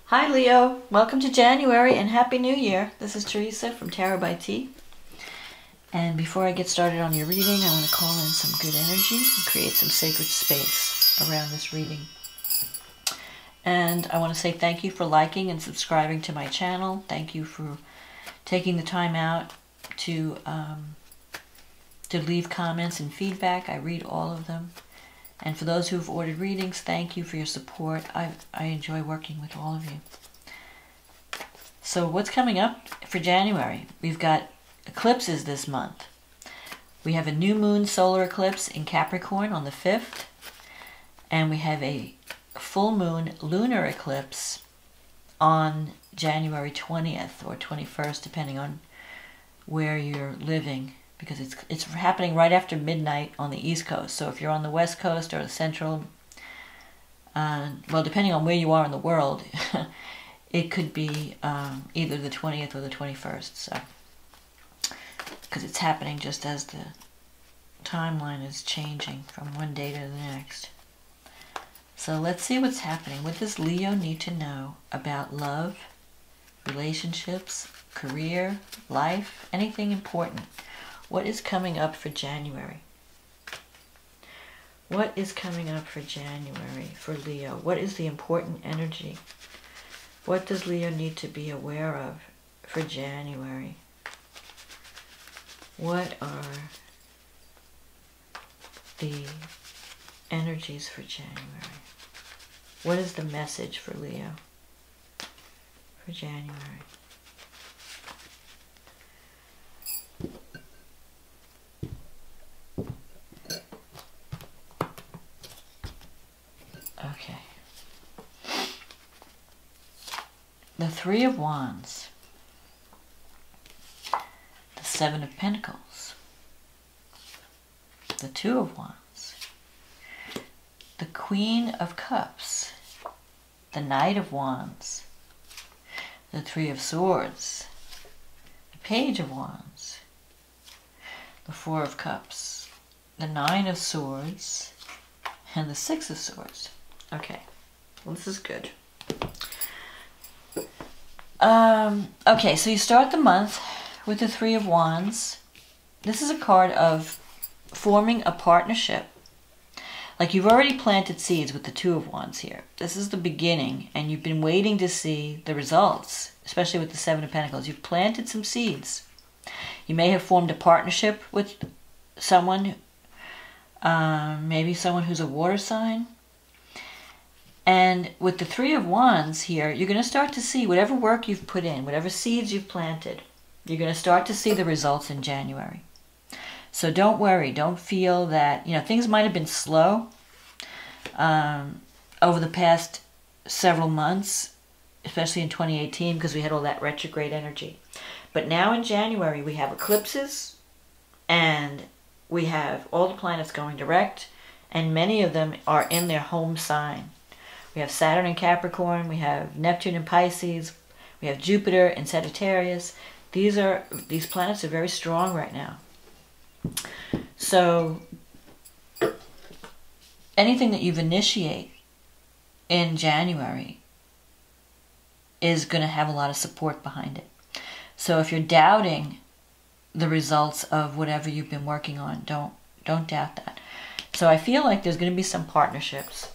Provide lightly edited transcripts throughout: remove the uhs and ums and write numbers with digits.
Hi Leo, welcome to January and Happy New Year. This is Teresa from Tarot by T. And before I get started on your reading, I want to call in some good energy and create some sacred space around this reading. And I want to say thank you for liking and subscribing to my channel. Thank you for taking the time out to leave comments and feedback. I read all of them. And for those who've ordered readings, thank you for your support. I enjoy working with all of you. So what's coming up for January? We've got eclipses this month. We have a new moon solar eclipse in Capricorn on the 5th. And we have a full moon lunar eclipse on January 20th or 21st, depending on where you're living, because it's happening right after midnight on the East Coast. So if you're on the West Coast or the Central, well, depending on where you are in the world, it could be either the 20th or the 21st. So, because it's happening just as the timeline is changing from one day to the next. So let's see what's happening. What does Leo need to know about love, relationships, career, life, anything important? What is coming up for January? What is coming up for January for Leo? What is the important energy? What does Leo need to be aware of for January? What are the energies for January? What is the message for Leo for January? Okay. The Three of Wands. The Seven of Pentacles. The Two of Wands. The Queen of Cups. The Knight of Wands. The Three of Swords. The Page of Wands. The Four of Cups. The Nine of Swords. And the Six of Swords. Okay, well, this is good. Okay, so you start the month with the Three of Wands. This is a card of forming a partnership. Like you've already planted seeds with the Two of Wands here. This is the beginning, and you've been waiting to see the results, especially with the Seven of Pentacles. You've planted some seeds. You may have formed a partnership with someone, maybe someone who's a water sign. And with the Three of Wands here, you're going to start to see whatever work you've put in, whatever seeds you've planted, you're going to start to see the results in January. So don't worry. Don't feel that, things might have been slow over the past several months, especially in 2018, because we had all that retrograde energy. But now in January, we have eclipses, and we have all the planets going direct, and many of them are in their home sign. We have Saturn in Capricorn, we have Neptune in Pisces, we have Jupiter in Sagittarius. These planets are very strong right now. So anything that you've initiate in January is going to have a lot of support behind it. So if you're doubting the results of whatever you've been working on, don't doubt that. So I feel like there's going to be some partnerships.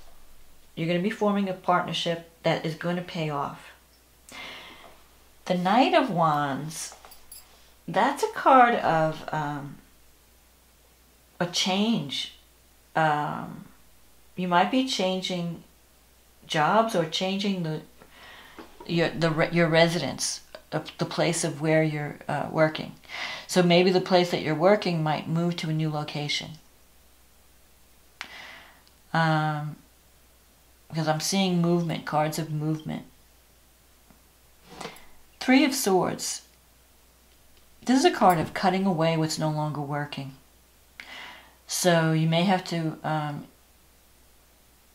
You're going to be forming a partnership that is going to pay off. The Knight of Wands, that's a card of a change. You might be changing jobs or changing your residence, the place of where you're working. So maybe the place that you're working might move to a new location. Because I'm seeing movement, cards of movement. Three of Swords. This is a card of cutting away what's no longer working. So you may have to,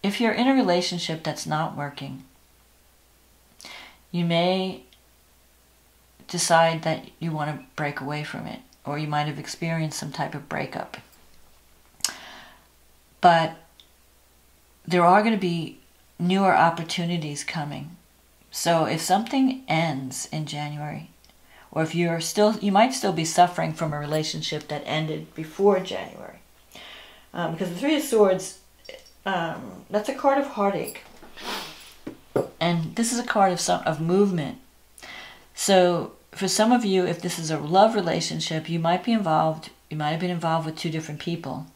if you're in a relationship that's not working, you may decide that you want to break away from it, or you might have experienced some type of breakup. But there are going to be newer opportunities coming. So if something ends in January, or if you might still be suffering from a relationship that ended before January. Because the Three of Swords, that's a card of heartache. And this is a card of movement. So for some of you, if this is a love relationship, you might have been involved with two different people.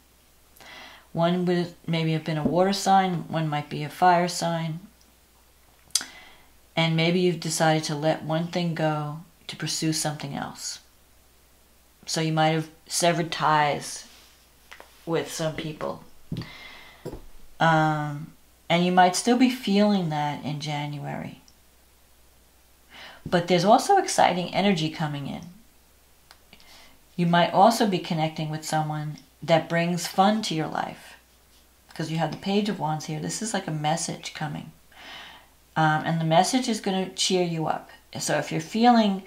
One would maybe have been a water sign, one might be a fire sign. And maybe you've decided to let one thing go to pursue something else. So you might have severed ties with some people. And you might still be feeling that in January. But there's also exciting energy coming in. You might also be connecting with someone that brings fun to your life. Because you have the Page of Wands here. This is like a message coming. And the message is going to cheer you up. So if you're feeling,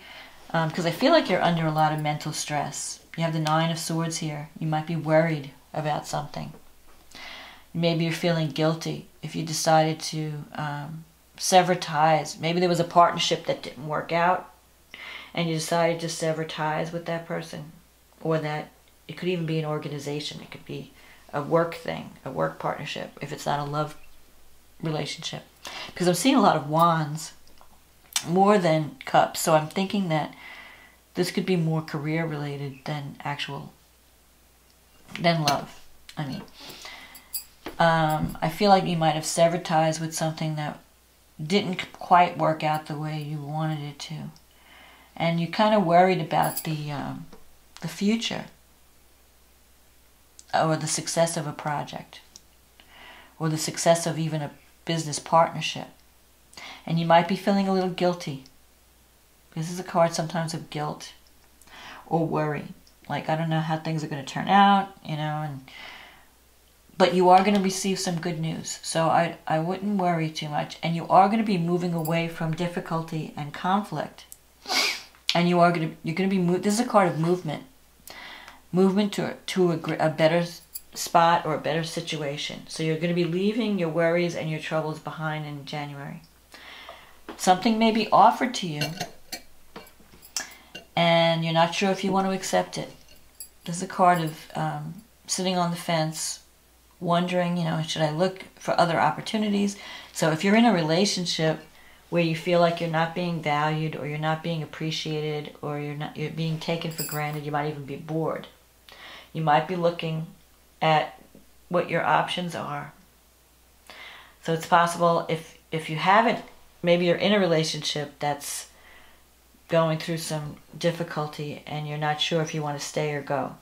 because I feel like you're under a lot of mental stress. You have the Nine of Swords here. You might be worried about something. Maybe you're feeling guilty if you decided to sever ties. Maybe there was a partnership that didn't work out and you decided to sever ties with that person. Or that it could even be an organization. It could be a work thing, a work partnership, if it's not a love relationship. Because I'm seeing a lot of wands more than cups. So I'm thinking that this could be more career related than love. I mean, I feel like you might have severed ties with something that didn't quite work out the way you wanted it to. And you're kind of worried about the future or the success of a project or the success of even a business partnership. And you might be feeling a little guilty. This is a card sometimes of guilt or worry. Like, I don't know how things are going to turn out, you know, but you are going to receive some good news. So I wouldn't worry too much. And you are going to be moving away from difficulty and conflict. And you're going to be, this is a card of movement. Movement to a better spot or a better situation. So you're going to be leaving your worries and your troubles behind in January. Something may be offered to you and you're not sure if you want to accept it. This is a card of sitting on the fence, wondering, you know, should I look for other opportunities? So if you're in a relationship where you feel like you're not being valued or you're not being appreciated or you're being taken for granted, you might even be bored. You might be looking at what your options are. So it's possible if you haven't, maybe you're in a relationship that's going through some difficulty and you're not sure if you want to stay or go.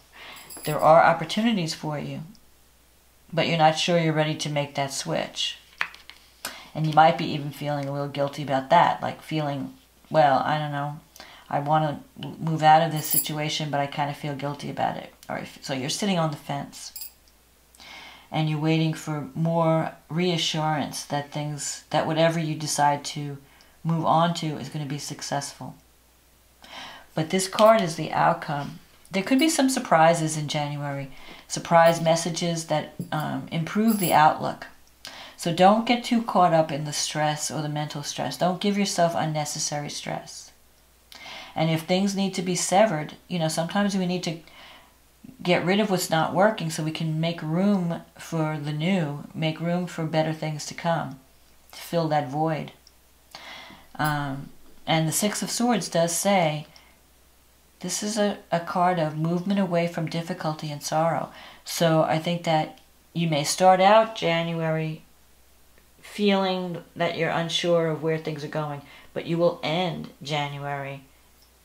There are opportunities for you, but you're not sure you're ready to make that switch. And you might be even feeling a little guilty about that, like feeling, well, I don't know, I want to move out of this situation, but I kind of feel guilty about it. So you're sitting on the fence and you're waiting for more reassurance that whatever you decide to move on to is going to be successful. But this card is the outcome. There could be some surprises in January, surprise messages that improve the outlook. So don't get too caught up in the stress or the mental stress. Don't give yourself unnecessary stress. And if things need to be severed, you know, sometimes we need to get rid of what's not working so we can make room for the new, make room for better things to come, to fill that void. And the Six of Swords does say, this is a card of movement away from difficulty and sorrow. So I think that you may start out January feeling that you're unsure of where things are going, but you will end January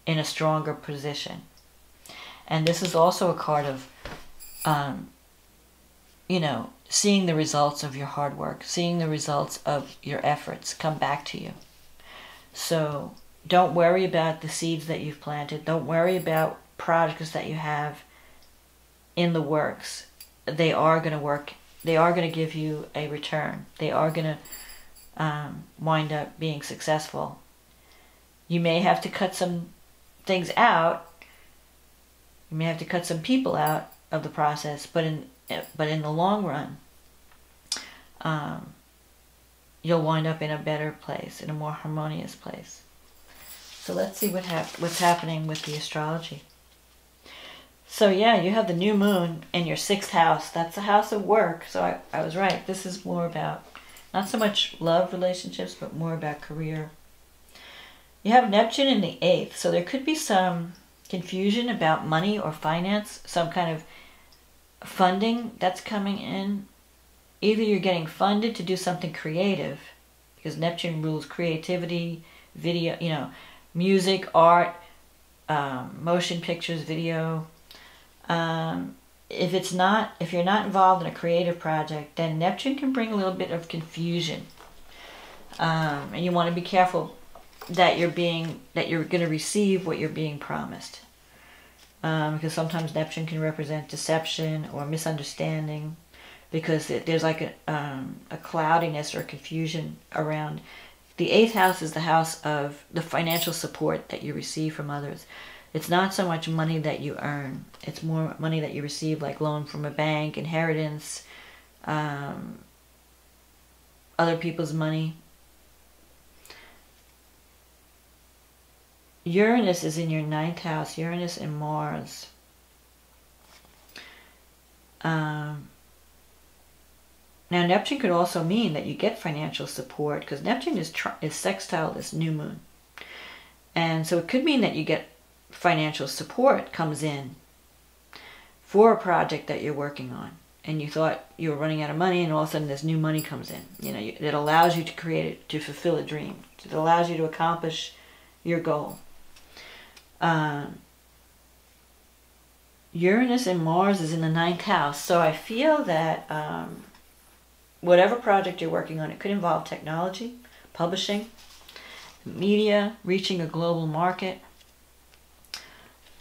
in a stronger position. And this is also a card of, you know, seeing the results of your hard work, seeing the results of your efforts come back to you. So don't worry about the seeds that you've planted. Don't worry about projects that you have in the works. They are going to work. They are going to give you a return. They are going to wind up being successful. You may have to cut some things out. You may have to cut some people out of the process, but in the long run, you'll wind up in a better place, in a more harmonious place. So let's see what's happening with the astrology. So yeah, you have the new moon in your 6th house. That's the house of work. So I was right. This is more about not so much love relationships, but more about career. You have Neptune in the 8th. So there could be some confusion about money or finance, some kind of funding that's coming in. Either you're getting funded to do something creative, because Neptune rules creativity, video, music, art, motion pictures, video. If you're not involved in a creative project, then Neptune can bring a little bit of confusion. And you want to be careful that you're going to receive what you're being promised. Because sometimes Neptune can represent deception or misunderstanding, because there's like a cloudiness or confusion around. The 8th house is the house of the financial support that you receive from others. It's not so much money that you earn. It's more money that you receive, like loan from a bank, inheritance, other people's money. Uranus is in your 9th house, Uranus and Mars. Now Neptune could also mean that you get financial support, because Neptune is sextile this new moon. And so it could mean that you get financial support comes in for a project that you're working on. And you thought you were running out of money, and all of a sudden this new money comes in. It allows you to create it, to fulfill a dream. It allows you to accomplish your goal. Uranus and Mars is in the 9th house. So I feel that whatever project you're working on, it could involve technology, publishing, media, reaching a global market.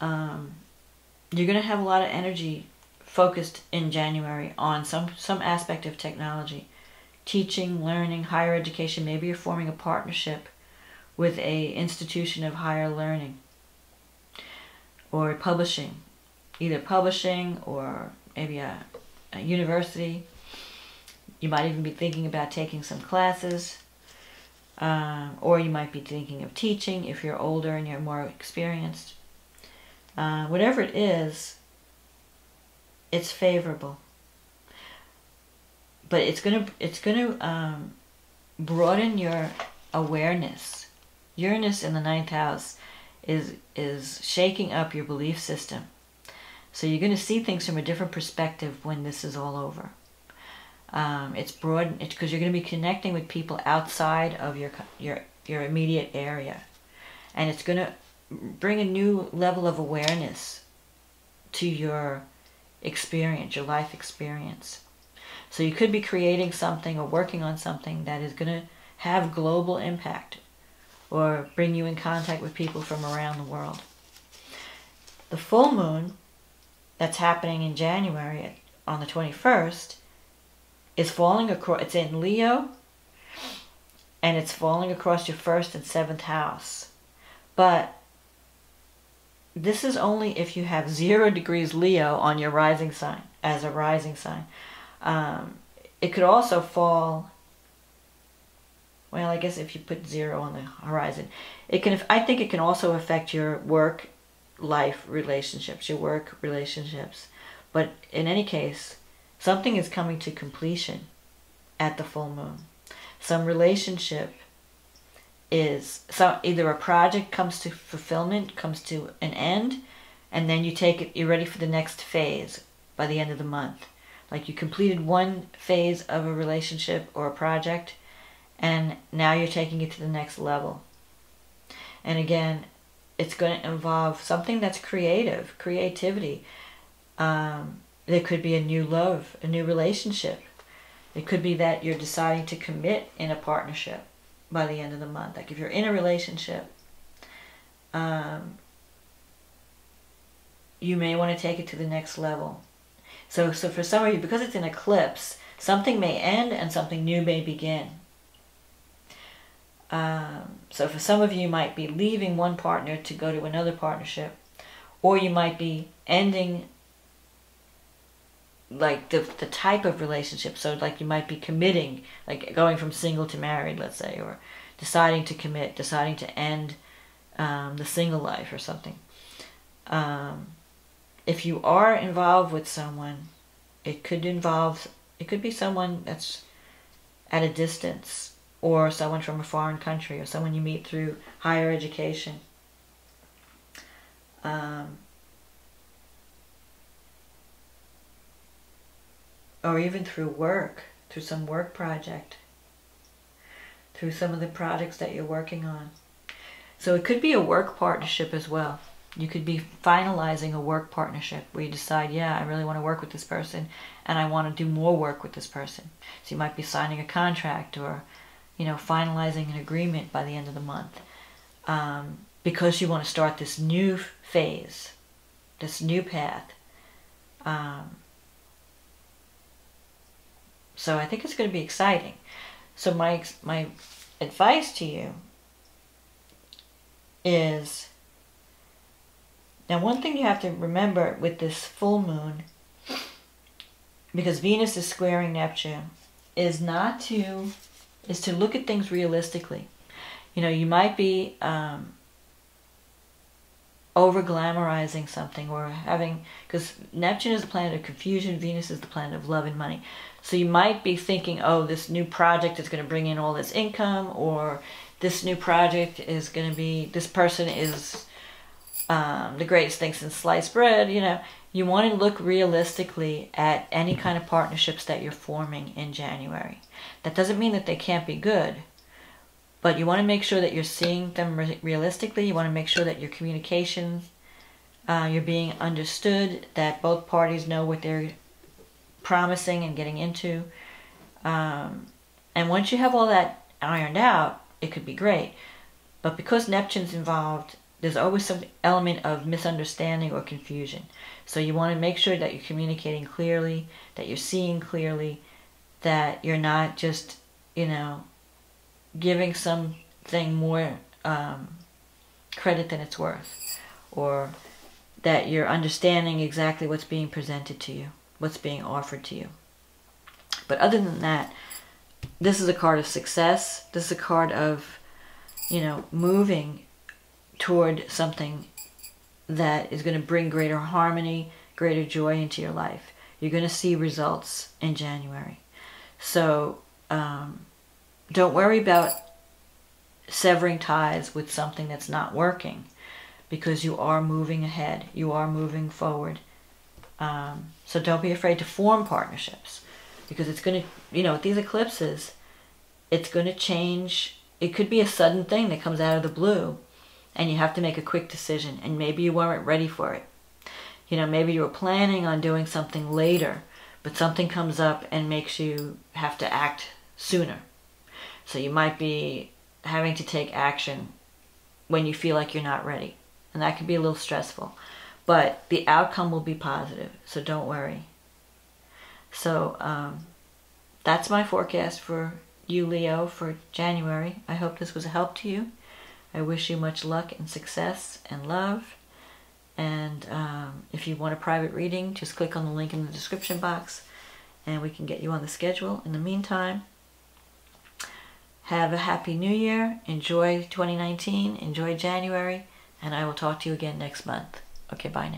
You're going to have a lot of energy focused in January on some aspect of technology. Teaching, learning, higher education. Maybe you're forming a partnership with a institution of higher learning. Or publishing. Either publishing or maybe a university. You might even be thinking about taking some classes. Or you might be thinking of teaching if you're older and you're more experienced. Whatever it is, it's favorable. But it's gonna broaden your awareness. Uranus in the 9th house is shaking up your belief system. So you're going to see things from a different perspective when this is all over. It's broad, because you're going to be connecting with people outside of your immediate area, and it's going to bring a new level of awareness to your experience, your life experience. So you could be creating something or working on something that is going to have global impact, or bring you in contact with people from around the world. The full moon that's happening in January on the 21st is falling across, it's in Leo, and it's falling across your 1st and 7th house. But this is only if you have 0 degrees Leo on your rising sign, as a rising sign. It could also fall, well, I guess if you put 0 on the horizon, I think it can also affect your work life relationships, your work relationships. But in any case, something is coming to completion at the full moon. Some relationship either a project comes to fulfillment, comes to an end, and then you're ready for the next phase by the end of the month. Like you completed one phase of a relationship or a project, and now you're taking it to the next level. And again, it's going to involve something that's creativity. There could be a new love, a new relationship. It could be that you're deciding to commit in a partnership by the end of the month. Like if you're in a relationship, you may want to take it to the next level. So for some of you, because it's an eclipse, something may end and something new may begin. So for some of you, you might be leaving one partner to go to another partnership, or you might be ending like the type of relationship. So like you might be committing, like going from single to married, let's say, or deciding to commit, deciding to end the single life or something. If you are involved with someone, it could be someone that's at a distance, or someone from a foreign country, or someone you meet through higher education. Or even through work, through some work project, through some of the projects that you're working on. So it could be a work partnership as well. You could be finalizing a work partnership where you decide, yeah, I really want to work with this person and I want to do more work with this person. So you might be signing a contract, or, you know, finalizing an agreement by the end of the month, because you want to start this new phase, this new path. So I think it's going to be exciting. So my advice to you is, now one thing you have to remember with this full moon, because Venus is squaring Neptune, is to look at things realistically. You know, you might be over glamorizing something, or having, because Neptune is the planet of confusion, Venus is the planet of love and money. So you might be thinking, oh, this new project is going to bring in all this income, or this new project is going to be, this person is the greatest thing since sliced bread. You know, you want to look realistically at any kind of partnerships that you're forming in January. That doesn't mean that they can't be good, but you want to make sure that you're seeing them realistically. You want to make sure that your communication, you're being understood, that both parties know what they're promising and getting into. And once you have all that ironed out, it could be great. But because Neptune's involved, there's always some element of misunderstanding or confusion. So you want to make sure that you're communicating clearly, that you're seeing clearly, that you're not just, you know, giving something more credit than it's worth, or that you're understanding exactly what's being presented to you, what's being offered to you. But other than that, this is a card of success. This is a card of, you know, moving toward something that is going to bring greater harmony, greater joy into your life. You're going to see results in January. So don't worry about severing ties with something that's not working, because you are moving ahead. You are moving forward. So don't be afraid to form partnerships, because it's going to, you know, with these eclipses, it's going to change. It could be a sudden thing that comes out of the blue, and you have to make a quick decision, and maybe you weren't ready for it. You know, maybe you were planning on doing something later, but something comes up and makes you have to act sooner. So you might be having to take action when you feel like you're not ready, and that can be a little stressful. But the outcome will be positive, so don't worry. So that's my forecast for you, Leo, for January. I hope this was a help to you. I wish you much luck and success and love. And if you want a private reading, just click on the link in the description box and we can get you on the schedule. In the meantime, have a happy new year. Enjoy 2019. Enjoy January. And I will talk to you again next month. Okay, bye now.